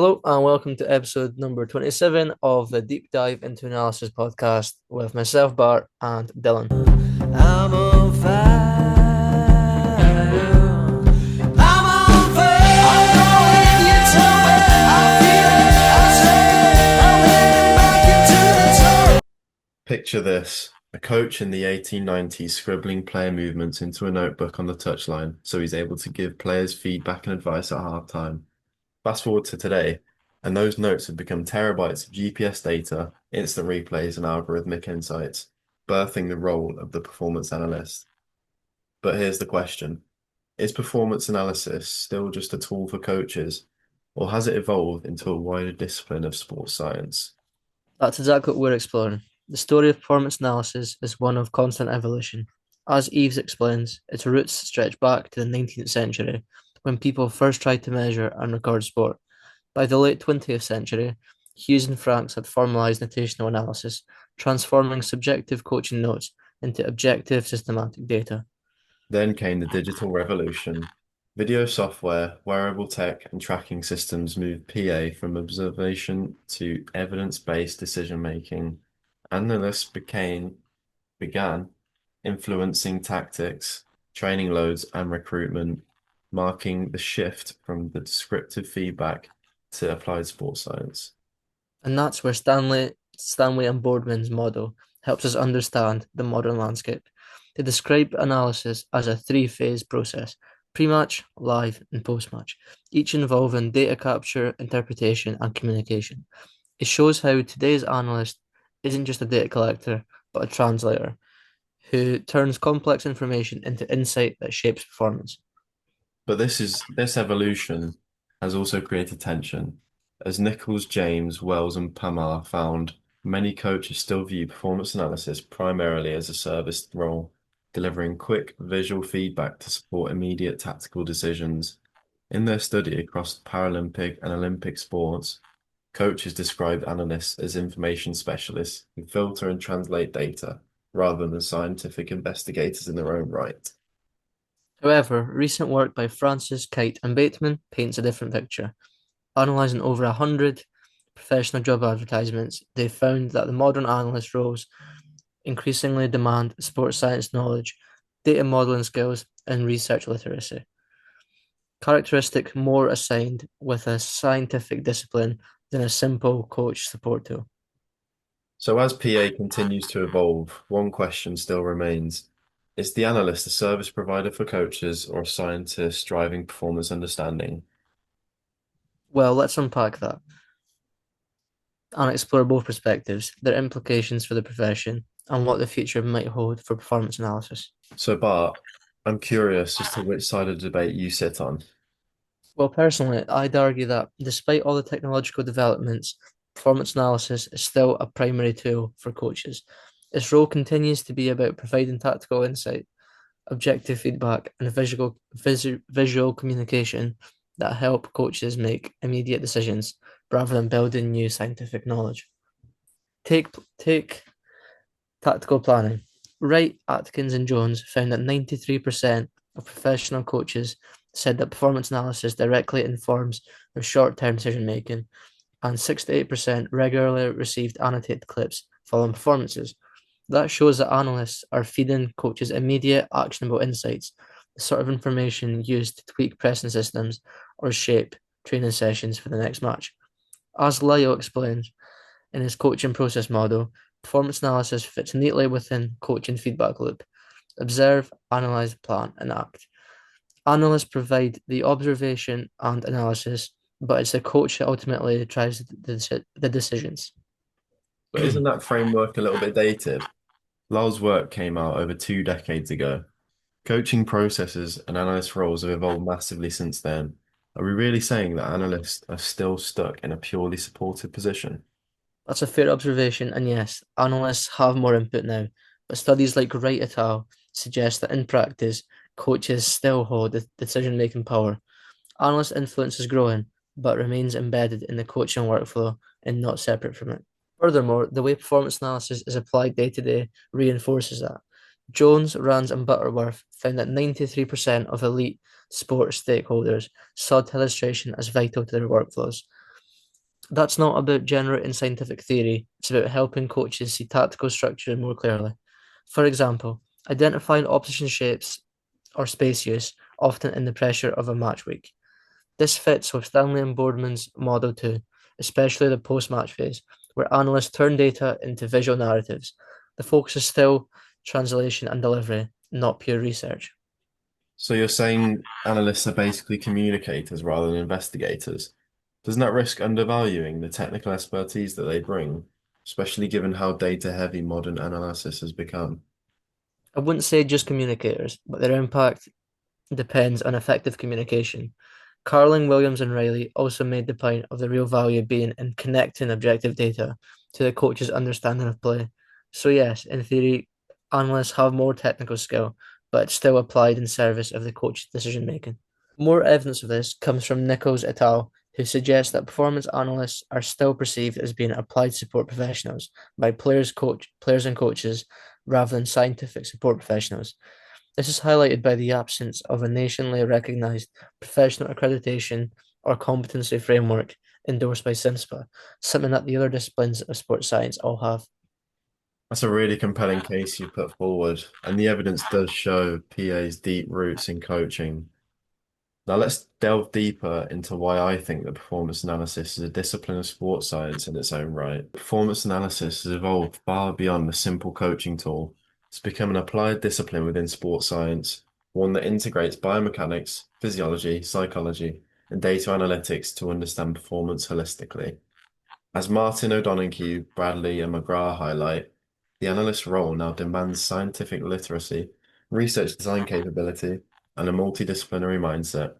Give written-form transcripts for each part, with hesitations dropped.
Hello and welcome to episode number 27 of the Deep Dive into Analysis podcast with myself, Bart, and Dylan. I'm on fire. I'm on fire. I know if you tell me, I feel it. I say, I'm heading back into the tunnel. Picture this, a coach in the 1890s scribbling player movements into a notebook on the touchline so he's able to give players feedback and advice at halftime. Fast forward to today, and those notes have become terabytes of GPS data, instant replays, and algorithmic insights, birthing the role of the performance analyst. But here's the question. Is performance analysis still just a tool for coaches, or has it evolved into a wider discipline of sports science? That's exactly what we're exploring. The story of performance analysis is one of constant evolution. As Eves explains, its roots stretch back to the 19th century, when people first tried to measure and record sport. By the late 20th century, Hughes and Franks had formalized notational analysis, transforming subjective coaching notes into objective systematic data. Then came the digital revolution. Video software, wearable tech, and tracking systems moved PA from observation to evidence-based decision-making. Analysts began influencing tactics, training loads, and recruitment, marking the shift from the descriptive feedback to applied sports science. And that's where Stanley and Boardman's model helps us understand the modern landscape. They describe analysis as a three-phase process: pre-match, live, and post-match, each involving data capture, interpretation, and communication. It shows how today's analyst isn't just a data collector, but a translator who turns complex information into insight that shapes performance. But this evolution has also created tension. As Nichols, James, Wells, and Pamar found, many coaches still view performance analysis primarily as a service role, delivering quick visual feedback to support immediate tactical decisions. In their study across Paralympic and Olympic sports, coaches described analysts as information specialists who filter and translate data rather than scientific investigators in their own right. However, recent work by Francis, Kite, and Bateman paints a different picture. Analysing over 100 professional job advertisements, they found that the modern analyst roles increasingly demand sports science knowledge, data modeling skills, and research literacy. Characteristic more assigned with a scientific discipline than a simple coach support tool. So as PA continues to evolve, one question still remains. Is the analyst a service provider for coaches or a scientist driving performance understanding? Well, let's unpack that and explore both perspectives, their implications for the profession, and what the future might hold for performance analysis. So Bart, I'm curious as to which side of the debate you sit on. Well, personally, I'd argue that despite all the technological developments, performance analysis is still a primary tool for coaches. Its role continues to be about providing tactical insight, objective feedback, and visual communication that help coaches make immediate decisions rather than building new scientific knowledge. Take tactical planning. Wright, Atkins, and Jones found that 93% of professional coaches said that performance analysis directly informs their short-term decision making, and 68% regularly received annotated clips following performances. That shows that analysts are feeding coaches immediate, actionable insights, the sort of information used to tweak pressing systems or shape training sessions for the next match. As Lyle explains in his coaching process model, performance analysis fits neatly within coaching feedback loop. Observe, analyze, plan, and act. Analysts provide the observation and analysis, but it's the coach that ultimately drives the decisions. But isn't that framework a little bit dated? Lyle's work came out over 2 decades ago. Coaching processes and analyst roles have evolved massively since then. Are we really saying that analysts are still stuck in a purely supportive position? That's a fair observation, and yes, analysts have more input now, but studies like Wright et al. Suggest that in practice, coaches still hold the decision-making power. Analyst influence is growing, but remains embedded in the coaching workflow and not separate from it. Furthermore, the way performance analysis is applied day to day reinforces that. Jones, Rands, and Butterworth found that 93% of elite sports stakeholders saw illustration as vital to their workflows. That's not about generating scientific theory, it's about helping coaches see tactical structure more clearly. For example, identifying opposition shapes or space use, often in the pressure of a match week. This fits with Stanley and Boardman's model too, especially the post-match phase, where analysts turn data into visual narratives. The focus is still translation and delivery, not pure research. So you're saying analysts are basically communicators rather than investigators. Doesn't that risk undervaluing the technical expertise that they bring, especially given how data-heavy modern analysis has become? I wouldn't say just communicators, but their impact depends on effective communication. Carling, Williams, and Riley also made the point of the real value being in connecting objective data to the coach's understanding of play. So, yes, in theory, analysts have more technical skill, but it's still applied in service of the coach's decision making. More evidence of this comes from Nichols et al., who suggests that performance analysts are still perceived as being applied support professionals by players and coaches rather than scientific support professionals. This is highlighted by the absence of a nationally recognized professional accreditation or competency framework endorsed by CIMSPA, something that the other disciplines of sports science all have. That's a really compelling case you put forward, and the evidence does show PA's deep roots in coaching. Now let's delve deeper into why I think that performance analysis is a discipline of sports science in its own right. Performance analysis has evolved far beyond a simple coaching tool. It's become an applied discipline within sports science, one that integrates biomechanics, physiology, psychology, and data analytics to understand performance holistically. As Martin O'Donoghue, Bradley, and McGrath highlight, the analyst's role now demands scientific literacy, research design capability, and a multidisciplinary mindset.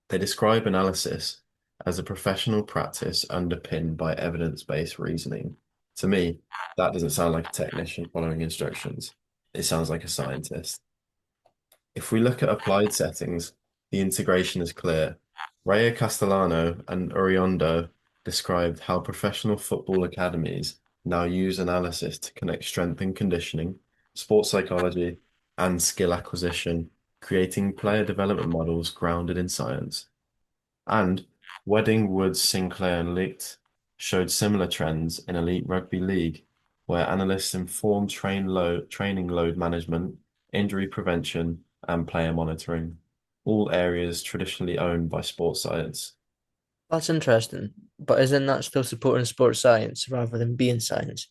They describe analysis as a professional practice underpinned by evidence-based reasoning. To me, that doesn't sound like a technician following instructions. It sounds like a scientist. If we look at applied settings, the integration is clear. Raya Castellano and Uriondo described how professional football academies now use analysis to connect strength and conditioning, sports psychology, and skill acquisition, creating player development models grounded in science. And Wedding, Woods, Sinclair, and Licht showed similar trends in Elite Rugby League, where analysts inform training load management, injury prevention, and player monitoring, all areas traditionally owned by sports science. That's interesting, but isn't that still supporting sports science rather than being science?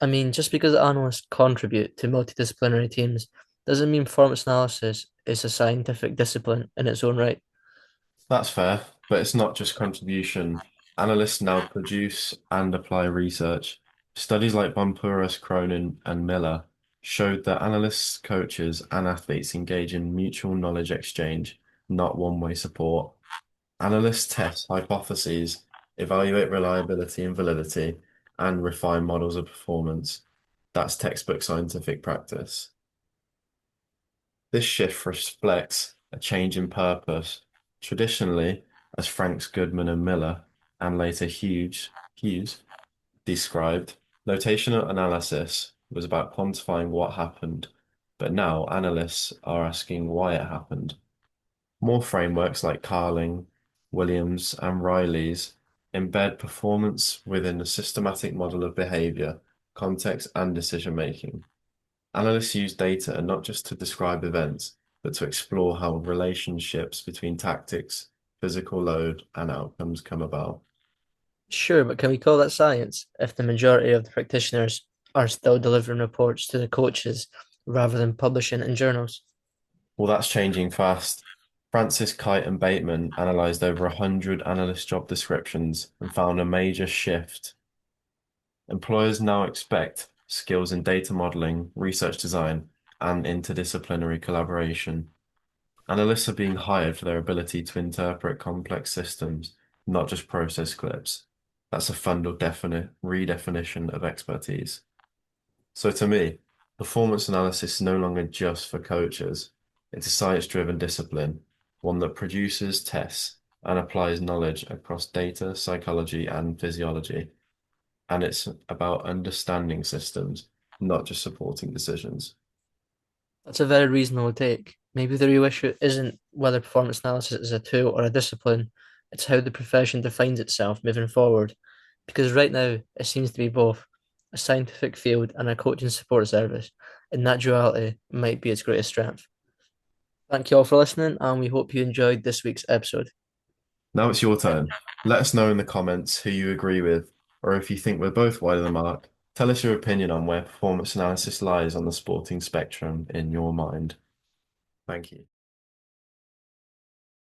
I mean, just because analysts contribute to multidisciplinary teams doesn't mean performance analysis is a scientific discipline in its own right. That's fair, but it's not just contribution. Analysts now produce and apply research. Studies like Bumpurus, Cronin, and Miller showed that analysts, coaches, and athletes engage in mutual knowledge exchange, not one-way support. Analysts test hypotheses, evaluate reliability and validity, and refine models of performance. That's textbook scientific practice. This shift reflects a change in purpose. Traditionally, as Franks, Goodman, and Miller, and later Hughes described, notational analysis was about quantifying what happened, but now analysts are asking why it happened. More frameworks like Carling, Williams, and Riley's embed performance within a systematic model of behavior, context, and decision making. Analysts use data not just to describe events, but to explore how relationships between tactics, physical load, and outcomes come about. Sure, but can we call that science if the majority of the practitioners are still delivering reports to the coaches rather than publishing in journals? Well, that's changing fast. Francis, Kite, and Bateman analyzed over 100 analyst job descriptions and found a major shift. Employers now expect skills in data modeling, research design, and interdisciplinary collaboration. Analysts are being hired for their ability to interpret complex systems, not just process clips. That's a fundamental redefinition of expertise. So to me, performance analysis is no longer just for coaches. It's a science-driven discipline, one that produces tests and applies knowledge across data, psychology, and physiology. And it's about understanding systems, not just supporting decisions. That's a very reasonable take. Maybe the real issue isn't whether performance analysis is a tool or a discipline, It's how the profession defines itself moving forward. Because right now, it seems to be both a scientific field and a coaching support service, and that duality might be its greatest strength. Thank you all for listening, and we hope you enjoyed this week's episode. Now it's your turn. Let us know in the comments who you agree with, or if you think we're both wide of the mark. Tell us your opinion on where performance analysis lies on the sporting spectrum in your mind. Thank you.